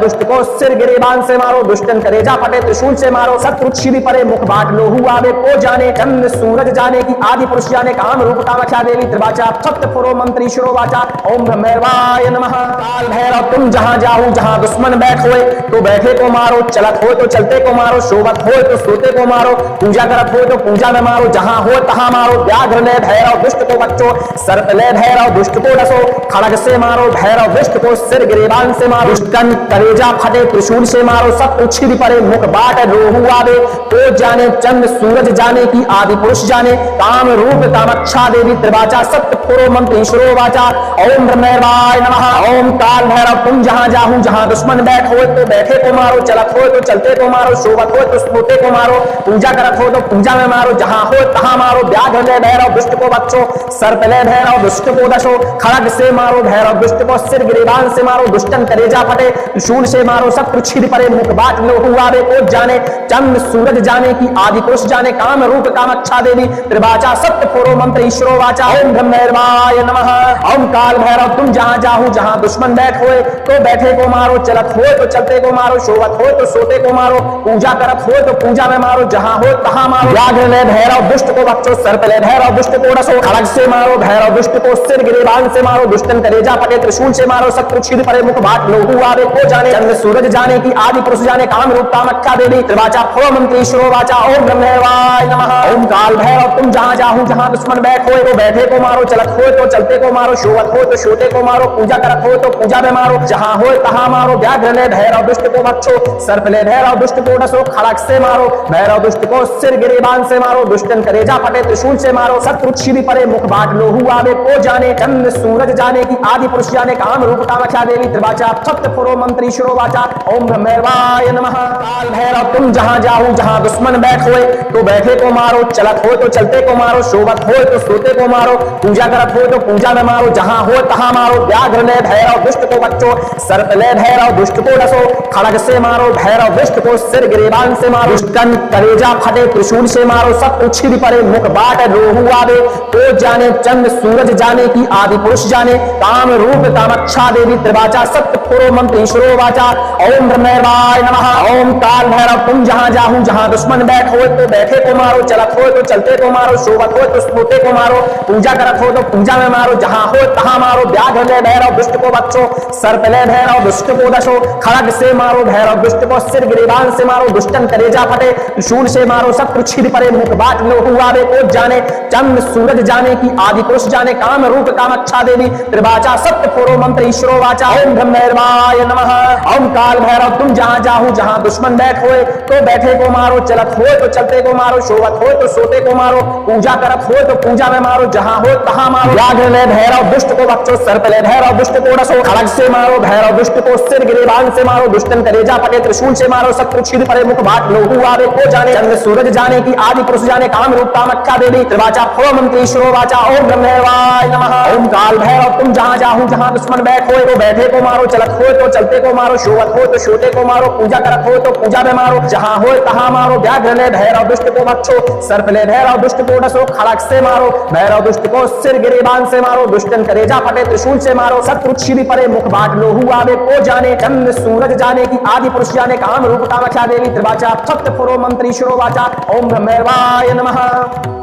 दुष्ट को सिर गिरिबान से मारो दुष्टन कलेजा फटे त्रिशूल से मारो शत्रु छिद परे मुख बाट लोहू आवे को जाने चंद्र सूरज जाने की आदि पुरुष जाने काम रूप कामाक्षा देवी त्रिवाचा सत्य पुरो मंत्र ईश्वरो वाचा ओम ब्रह्मैर्वाय नमः काल भैरव तुम जहां जाहू जहां दुश्मन बैठ होए तो बैठे को मारो चलत हो तो चलते को मारो शोभत हो तो सोते को मारो पूजा करत हो तो पूजा में मारो जहां हो तहां मारो व्याघ्र ले भैरव दुष्ट को बच्चो सर्प ले भैरव दुष्ट को डसो खड़ग से मारो भैरव दुष्ट को सिर गिरिबान से मारो दुष्टन कलेजा फटे त्रिशूल से मारो शत्रु छिद परे मुख बाट लोहू आवे तो जाने चंद्र सूरज जाने की आदि पुरुष जाने काम रूप कामाक्षा देवी त्रिवाचा सत्य पुरो मंत्र ईश्वरो वाचा ओम ब्रह्मैर्वाय नमः ओम काल भैरव तुम जहां जाहू जहां दुश्मन बैठ होए तो बैठे को मारो चलत हो तो चलते को मारो शोभत हो तो सोते को मारो पूजा करत हो तो पूजा में मारो जहां हो तहां मारो व्याघ्र ले भैरव दुष्ट को बच्चो सर्प ले भैरव दुष्ट को दशो खड़ग से मारो भैरव दुष्ट को सिर गिरिबान से मारो दुष्टन कलेजा फटे त्रिशूल से मारो शत्रु छिद परे मुख बाट लोहू आवे कोट जाने चंद्र सूरज जाने की आदि पुरुष जाने काम रूप कामाक्षा देवी त्रिवाचा सत्य पुरो मंत्र ईश्वरो वाचा ओम ब्रह्मैर्वाय नमः ओम काल भैरव तुम जहां जाहू जहां दुश्मन बैठ होए तो बैठे को मारो चलत हो तो चलते को मारो शोभत हो तो सोते को मारो पूजा करत हो तो पूजा में मारो जहां हो तहां मारो व्याघ्र ले भैरव दुष्ट को बच्चो सर्प ले भैरव दुष्ट को डसो खड़ग से मारो भैरव दुष्ट को सिर गिरिबान से मारो दुष्टन कलेजा फटे त्रिशूल से मारो शत्रु छिद परे मुख बाट लोहू आवे को जाने चंद्र सूरज जाने की आदि पुरुष जाने काम रूप कामाक्षा देवी त्रिवाचा फो मंत्र ईश्वरो वाचा ओम ब्रह्मैर्वाय नमः ओम काल भैरव तुम जहां जाहू जहां दुश्मन बैठ होए तो बैठे को मारो चलत हो तो चलते को मारो शोभत हो तो सोते को मारो पूजा करत हो तो पूजा में मारो जहां हो तहां मारो व्याघ्र ले भैरव दुष्ट को बच्चो सर्प ले भैरव दुष्ट को डसो खड़ग से मारो भैरव दुष्ट को सिर गिरिबान से मारो दुष्टन कलेजा फटे त्रिशूल से मारो शत्रु छिद परे मुख बाट लोहू आवे को जाने चंद्र सूरज जाने की आदि पुरुष जाने काम रूप कामाक्षा देवी त्रिवाचा सत्य पुरो मंत्र ईश्वरो वाचा ओम ब्रह्मैर्वाय नमः काल भैरव तुम जहां जाहू जहां दुश्मन बैठ होए तो बैठे को मारो चलत हो तो चलते को मारो शोभत हो तो सोते को मारो पूजा करत हो तो पूजा में मारो जहां हो तहां मारो व्याघ्र ले भैरव दुष्ट को बच्चो सर्प ले भैरव दुष्ट को डसो खड़ग से मारो भैरव दुष्ट को सिर गिरिबान से मारो दुष्टन कलेजा फटे त्रिशूल से मारो शत्रु छिद पड़े मुख बाट रोहु आवे। तो जाने चंद्र सूरज जाने की आदि पुरुष जाने काम रूप कामाक्षा देवी त्रिवाचा सत्य पुरो मंत्र ईश्वरो वाचा। ओम ब्रह्मैवाय नमः। ओम काल भैरव तुम जहां जाहू जहां दुश्मन बैठ हो तो बैठे को मारो, चलत हो तो चलते को मारो, शोभत हो तो सोते को मारो, पूजा करत हो तो पूजा में मारो, जहां हो तहां मारो। व्याघ्र ले भैरव दुष्ट को बच्चो, सर्प ले भैरव दुष्ट को दशो, खड़ग से मारो भैरव दुष्ट को, सिर गिरिबान से मारो दुष्टन कलेजा फटे, त्रिशूल से मारो शत्रु छिद पड़े मुख बाट लोहु आवे। को जाने चंद्र सूरज जाने की आदि पुरुष जाने काम रूप कामाक्षा देवी त्रिवाचा सत्य पुरो मंत्र ईश्वरो वाचा। ओम ब्रह्मैवाय नमः। ओम काल भैरव तुम जहां जाहू जहां दुश्मन बैठ होए तो बैठे को मारो, चलत हो तो चलते को मारो, शोभत हो तो सोते को मारो, पूजा करत हो तो पूजा में मारो, जहां हो तहां मारो। व्याघ्र ले भैरव दुष्ट को बच्चो, सर्प ले भैरव दुष्ट को डसो, खड़ग से मारो भैरव दुष्ट को, सिर गिरिबान से मारो दुष्टन कलेजा फटे, त्रिशूल से मारो शत्रु छिद पड़े मुख बाट लोहु आवे। को जाने चंद्र सूरज जाने की आदि पुरुष जाने काम रूप कामाक्षा देवी त्रिवाचा पुरो मंत्र ईश्वरो वाचा। ओम ब्रह्मैवाय नमः। ओम काल भैरव तुम जहां जाहू जहां दुश्मन बैठ होए तो बैठे को मारो, चलत हो तो चलते को मारो, शोभत हो तो सोते को मारो, पूजा करत हो तो पूजा में मारो, जहां हो तहां मारो। व्याघ्र ले भैरव दुष्ट को बच्चो, सर्प ले भैरव दुष्ट को डसो, खड़ग से मारो भैरव दुष्ट को, सिर गिरिबान से मारो दुष्टन कलेजा फटे, त्रिशूल से मारो शत्रु छिद पड़े मुख बाट लोहु आवे। को जाने चंद्र सूरज जाने की आदि पुरुष जाने काम रूप कामाक्षा देवी त्रिवाचा सत्य पुरो मंत्र ईश्वरो वाचा। ओम ब्रह्मैवाय नमः।